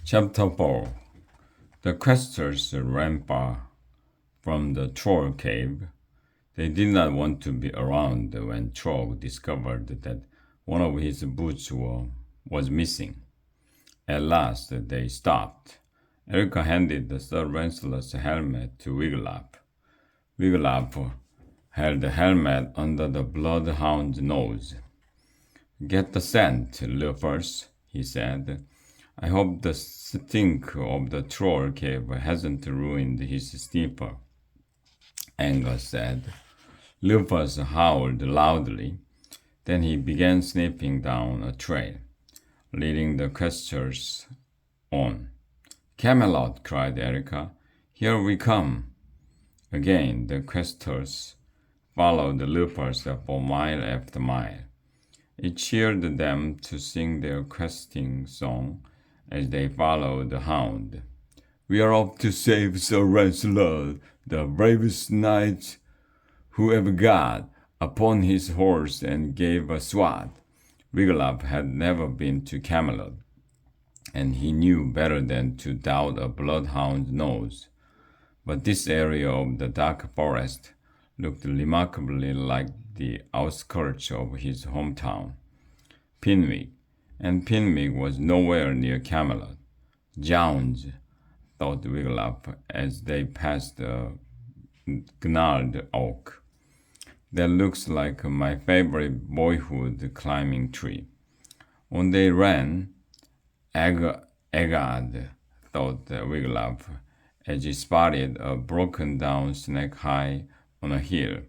Chapter 4. The questers ran far from the troll cave. They did not want to be around when Trog discovered that one of his boots was missing. At last they stopped. Erica handed the Sir Lancelot's helmet to Wiglaf. Wiglaf held the helmet under the bloodhound's nose. "Get the scent, loafers," he said. "I hope the stink of the troll cave hasn't ruined his sniffer," Angus said. Lupus howled loudly. Then he began sniffing down a trail, leading the questers on. "Camelot!" cried Erica. "Here we come!" Again the questers followed the Lupus for mile after mile. It cheered them to sing their questing song as they followed the hound. "We are off to save Sir Lancelot, the bravest knight who ever got upon his horse and gave a swat." Wiglaf had never been to Camelot, and he knew better than to doubt a bloodhound's nose. But this area of the dark forest looked remarkably like the outskirts of his hometown, Pinwick, and Pinwick was nowhere near Camelot. "Jounds," thought Wiglaf as they passed a gnarled oak. "That looks like my favorite boyhood climbing tree." On they ran. Agad, thought Wiglaf, as he spotted a broken down shack high on a hill.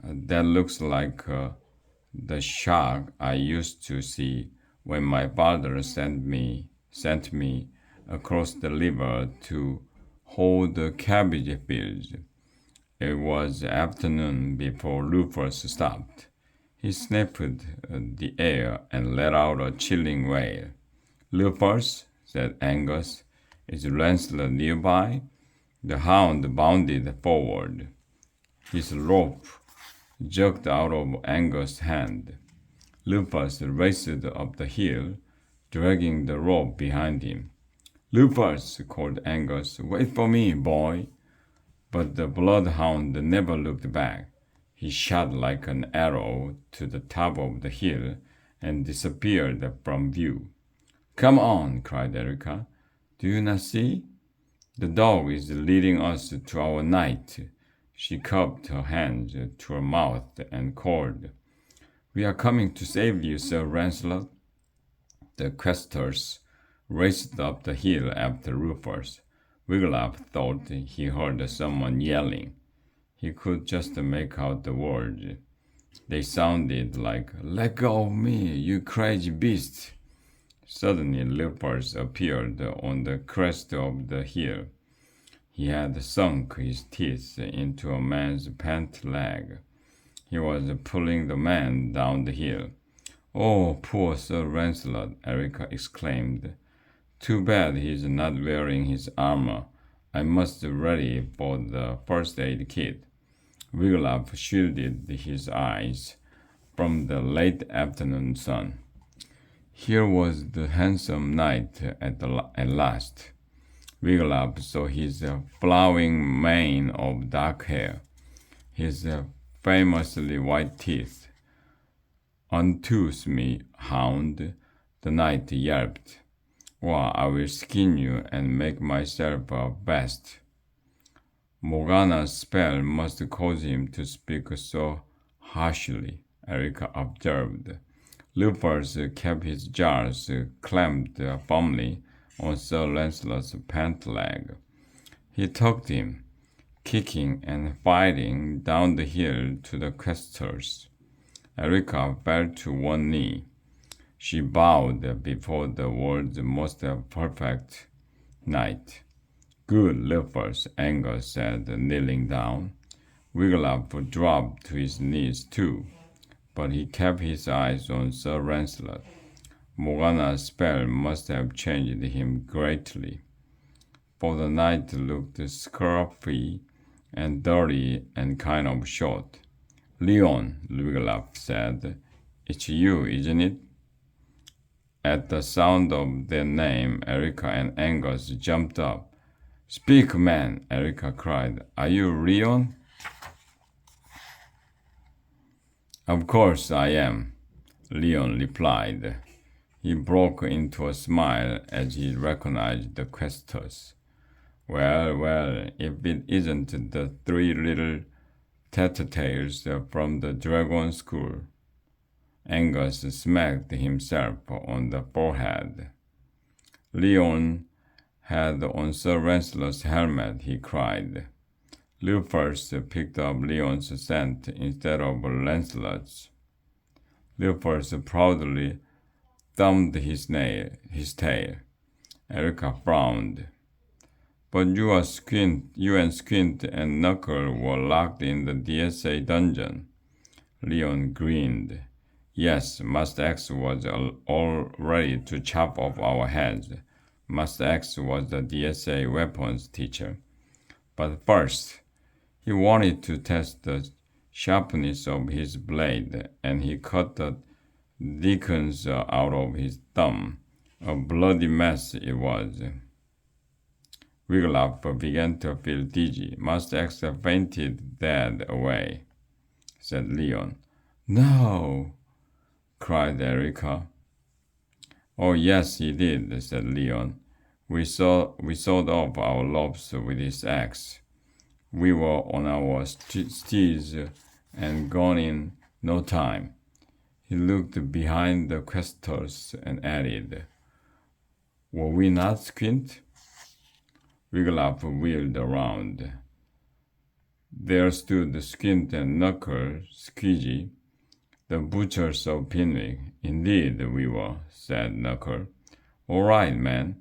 That looks like the shack I used to see when my father sent me across the river to hold the cabbage fields. It was afternoon before Rufus stopped. He sniffed the air and let out a chilling wail. "Rufus," said Angus, "is Lancelot nearby?" The hound bounded forward. His rope jerked out of Angus' hand. Rufus raced up the hill, dragging the rope behind him. "Rufus," called Angus, "wait for me, boy." But the bloodhound never looked back. He shot like an arrow to the top of the hill and disappeared from view. "Come on," cried Erica. "Do you not see? The dog is leading us to our knight." She cupped her hands to her mouth and called, "We are coming to save you, Sir Lancelot." The questers raced up the hill after Rufus. Wiglaf thought he heard someone yelling. He could just make out the words. They sounded like, "Let go of me, you crazy beast." Suddenly Rufus appeared on the crest of the hill. He had sunk his teeth into a man's pant leg. He was pulling the man down the hill. "Oh, poor Sir Lancelot!" Erica exclaimed. "Too bad he's not wearing his armor. I must be ready for the first aid kit." Wiglaf shielded his eyes from the late afternoon sun. Here was the handsome knight at last. Wiglaf saw his flowing mane of dark hair, his famously white teeth. "Untooth me, hound," the knight yelped, "or I will skin you and make myself a vest." Morgana's spell must cause him to speak so harshly, Erica observed. Rufus kept his jaws clamped firmly on Sir Lancelot's pant leg. He tugged him, kicking and fighting, down the hill to the questers. Erica fell to one knee. She bowed before the world's most perfect knight. "Good, Rufus," Angus said, kneeling down. Wiglaf dropped to his knees too, but he kept his eyes on Sir Lancelot. Morgana's spell must have changed him greatly, for the knight looked scruffy and dirty and kind of short. "Leon," Wiglaf said, "it's you, isn't it?" At the sound of their name, Erica and Angus jumped up. "Speak, man!" Erica cried. "Are you Leon?" "Of course I am," Leon replied. He broke into a smile as he recognized the questers. Well, if it isn't the three little tattletales from the Dragon School." Angus smacked himself on the forehead. "Leon had on Sir Lancelot's helmet," he cried. Lupus picked up Leon's scent instead of Lancelot's. Lupus proudly thumbed his tail. Erica frowned. "But you and Squint and Knuckle were locked in the DSA dungeon." Leon grinned. "Yes, Master X was all ready to chop off our heads. Master X was the DSA weapons teacher. But first, he wanted to test the sharpness of his blade, and he cut the deacons out of his thumb. A bloody mess it was." Wiglaf began to feel dizzy. "Master X fainted dead away," said Leon. "No!" cried Erica. "Oh, yes, he did," said Leon. We sawed off our lobes with his axe. We were on our steeds and gone in no time." He looked behind the questers and added, "Were we not, Squint?" Wiglaf wheeled around. There stood Squint and Knuckle Squeegee, the butchers of Pinwick. "Indeed we were," said Knuckle. "All right, man.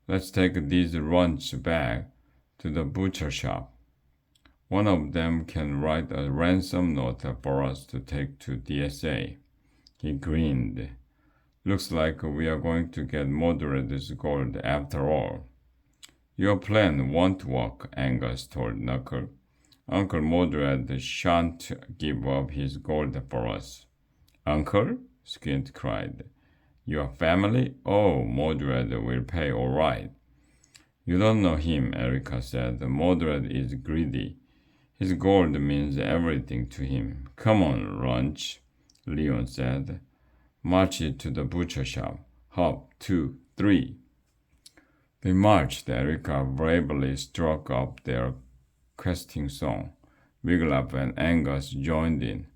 Let's take these runts back to the butcher shop. One of them can write a ransom note for us to take to DSA." He grinned. "Looks like we are going to get Mordred's gold after all." "Your plan won't work," Angus told Knuckle. "Uncle Mordred shan't give up his gold for us." "Uncle?" Squint cried. "Your family? Oh, Mordred will pay all right." "You don't know him," Erica said. "Mordred is greedy. His gold means everything to him." "Come on, Runch," Leon said. "March it to the butcher shop. Hop, 2, 3. They marched. Erica bravely struck up their questing song. Wiglaf and Angus joined in.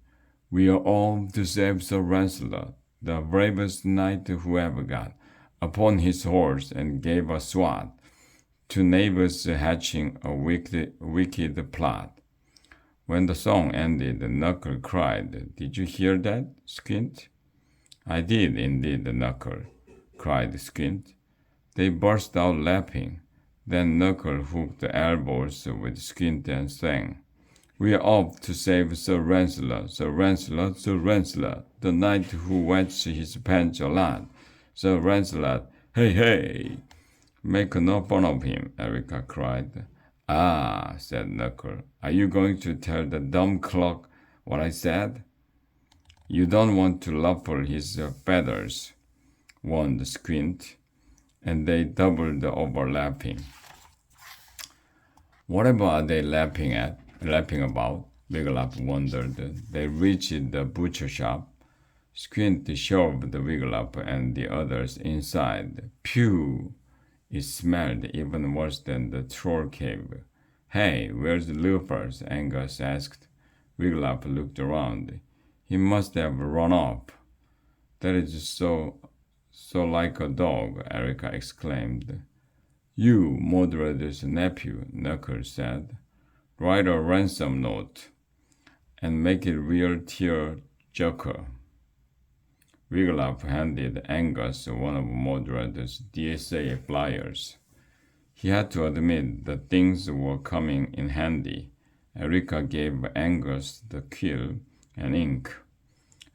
"We are armed to save Sir Lancelot, the bravest knight who ever got upon his horse and gave a swat to neighbors hatching a wicked plot." When the song ended, Knuckle cried, "Did you hear that, Squint?" "I did indeed, Knuckle," cried Squint. They burst out laughing. Then Knuckle hooked elbows with Squint and sang, "We are off to save Sir Lancelot, Sir Lancelot, Sir Lancelot, the knight who wets his pants a lot. Sir Lancelot, hey, hey!" "Make no fun of him," Erica cried. "Ah," said Knuckle, "are you going to tell the dumb clock what I said?" "You don't want to ruffle his feathers," warned Squint, and they doubled over laughing. "Whatever are they laughing about?" Wiglaf wondered. They reached the butcher shop. Squint shoved Wiglaf and the others inside. Phew! It smelled even worse than the troll cave. "Hey, where's Lupus?" Angus asked. Wiglaf looked around. "He must have run off." "That is so like a dog," Erica exclaimed. "You, Mordred's nephew," Knuckles said. "Write a ransom note and make it real tear-jerker." Wiglaf handed Angus one of Mordred's DSA flyers. He had to admit that things were coming in handy. Erica gave Angus the quill and ink,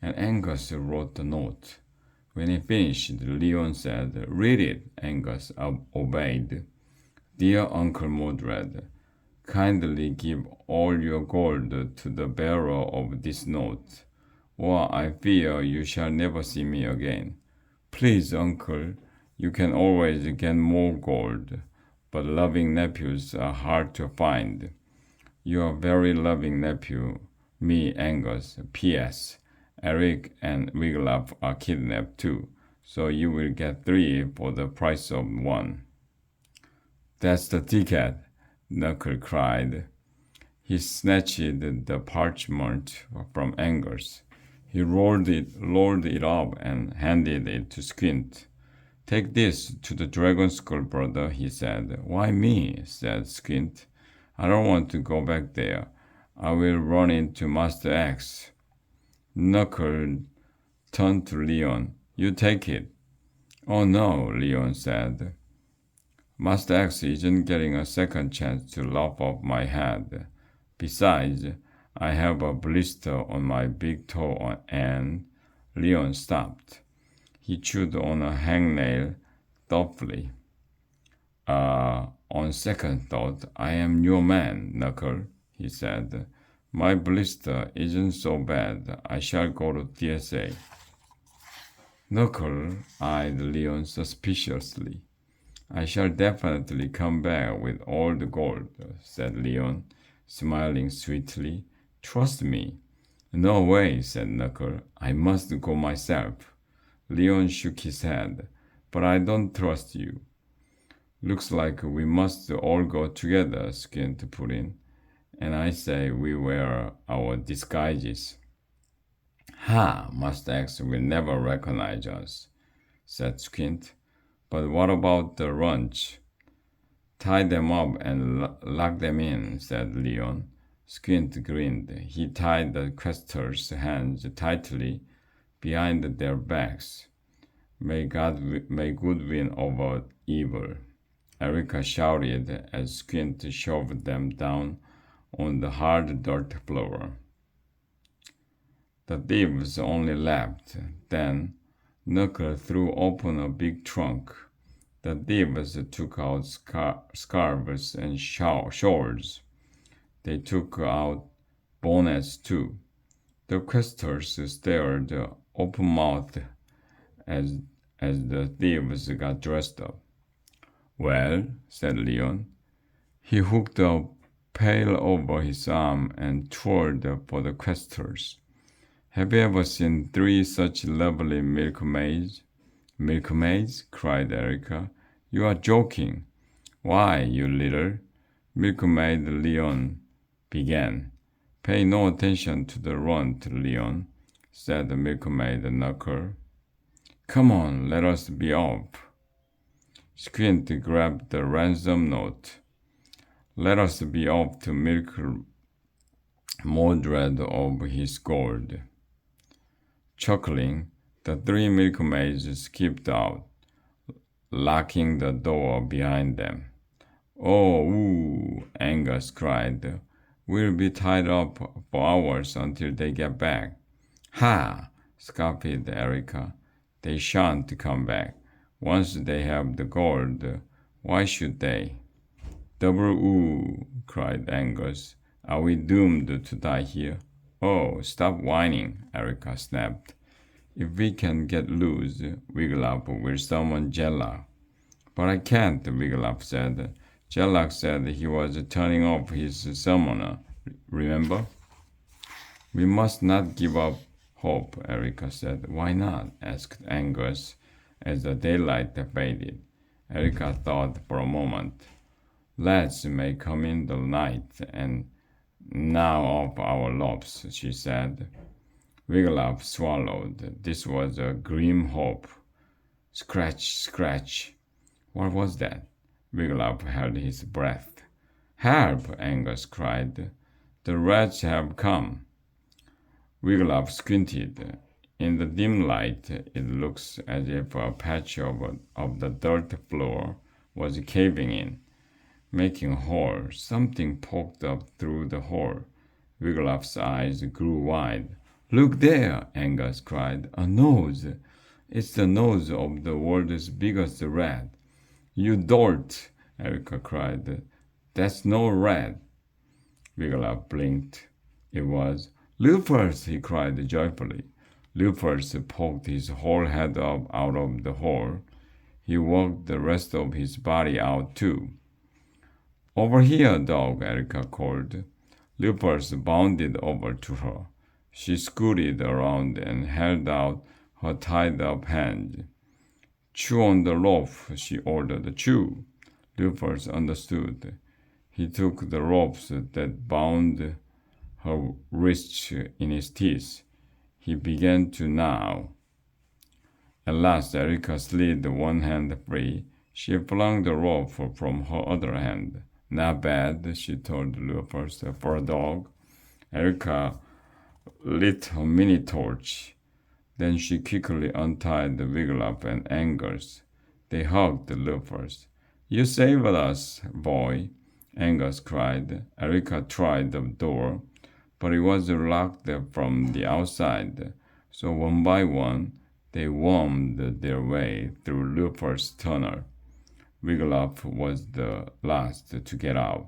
and Angus wrote the note. When he finished, Leon said, "Read it." Angus obeyed. "Dear Uncle Mordred, kindly give all your gold to the bearer of this note, or I fear you shall never see me again. Please, uncle, you can always get more gold, but loving nephews are hard to find. You are a very loving nephew, me, Angus. P.S. Eric and Wiglaf are kidnapped too, so you will get 3 for the price of 1. That's the ticket, Knuckle cried. He snatched the parchment from Angus. He rolled it up and handed it to Squint. Take this to the Dragon School, brother, he said. Why me? Said Squint. I don't want to go back there. I will run into Master X. Knuckle turned to Leon. You take it. Oh no, Leon said. Master X isn't getting a second chance to lop off my head. Besides, I have a blister on my big toe and Leon stopped. He chewed on a hangnail thoughtfully. On second thought, I am your man, Knuckle, he said. My blister isn't so bad. I shall go to TSA. Knuckle eyed Leon suspiciously. I shall definitely come back with all the gold, said Leon, smiling sweetly. Trust me. No way, said Knuckle. I must go myself. Leon shook his head. But I don't trust you. Looks like we must all go together, Squint put in. And I say we wear our disguises. Ha! Master X will never recognize us, said Squint. But what about the lunch? Tie them up and lock them in, said Leon. Squint grinned. He tied the questors' hands tightly behind their backs. May good win over evil, Erica shouted as Squint shoved them down on the hard dirt floor. The thieves only laughed. Then Knuckle threw open a big trunk. The thieves took out scarves and shawls. They took out bonnets too. The questors stared open-mouthed as the thieves got dressed up. Well, said Leon. He hooked a pail over his arm and twirled for the questors. Have you ever seen 3 such lovely milkmaids? Milkmaids? Cried Erica. You are joking. Why, you little... Milkmaid Leon began. Pay no attention to the runt, Leon, said the milkmaid Knuckle. Come on, let us be off. Squint grabbed the ransom note. Let us be off to milk Mordred of his gold. Chuckling, the 3 milkmaids skipped out, locking the door behind them. Oh, ooh, Angus cried. We'll be tied up for hours until they get back. Ha! Scoffed Erica. They shan't come back. Once they have the gold, why should they? Double ooh, cried Angus. Are we doomed to die here? Oh, stop whining, Erica snapped. If we can get loose, Wiglaf will summon Jellock. But I can't, Wiglaf said. Jellock said he was turning off his summoner, remember? We must not give up hope, Erica said. Why not? Asked Angus as the daylight faded. Erica thought for a moment. Lads may come in the night and gnaw off our lobs, she said. Wiglaf swallowed. This was a grim hope. Scratch, scratch. What was that? Wiglaf held his breath. Help! Angus cried. The rats have come. Wiglaf squinted. In the dim light, it looks as if a patch of the dirt floor was caving in, making a hole. Something poked up through the hole. Wiglaf's eyes grew wide. Look there! Angus cried. A nose! It's the nose of the world's biggest rat. You dolt! Erica cried. That's no rat. Wiglaf blinked. It was. Lupus! He cried joyfully. Lupus poked his whole head up out of the hole. He worked the rest of his body out too. "Over here, dog," Erica called. Lupus bounded over to her. She scooted around and held out her tied-up hand. "Chew on the rope," she ordered. "Chew." Lupus understood. He took the ropes that bound her wrists in his teeth. He began to gnaw. At last, Erica slid one hand free. She flung the rope from her other hand. "Not bad," she told Lupus, "for a dog." Erica lit her mini torch. Then she quickly untied Wiglaf and Angus. They hugged Lupus. "You saved us, boy," Angus cried. Erica tried the door, but it was locked from the outside, so one by one they wormed their way through Lupus' tunnel. Wiglaf was the last to get out.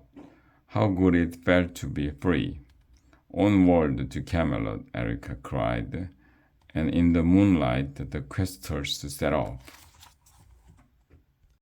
How good it felt to be free. "Onward to Camelot," Erica cried, and in the moonlight the questers set off.